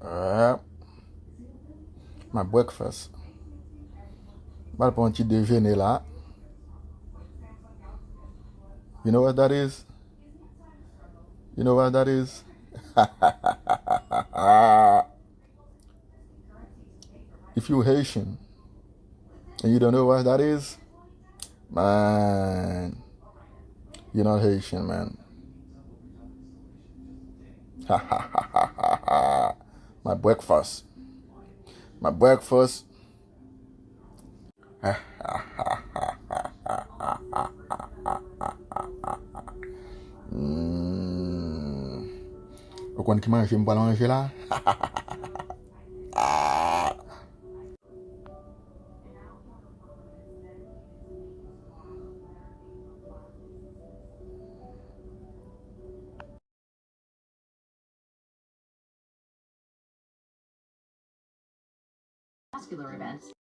Uh, my breakfast. Pas pour un petit déjeuner là. You know what that is? You know what that is? If you're Haitian and you don't know what that is, man, you're not Haitian, man. My breakfast. My breakfast. Mm. Ou kon ki manje m pa manje la? Vascular events.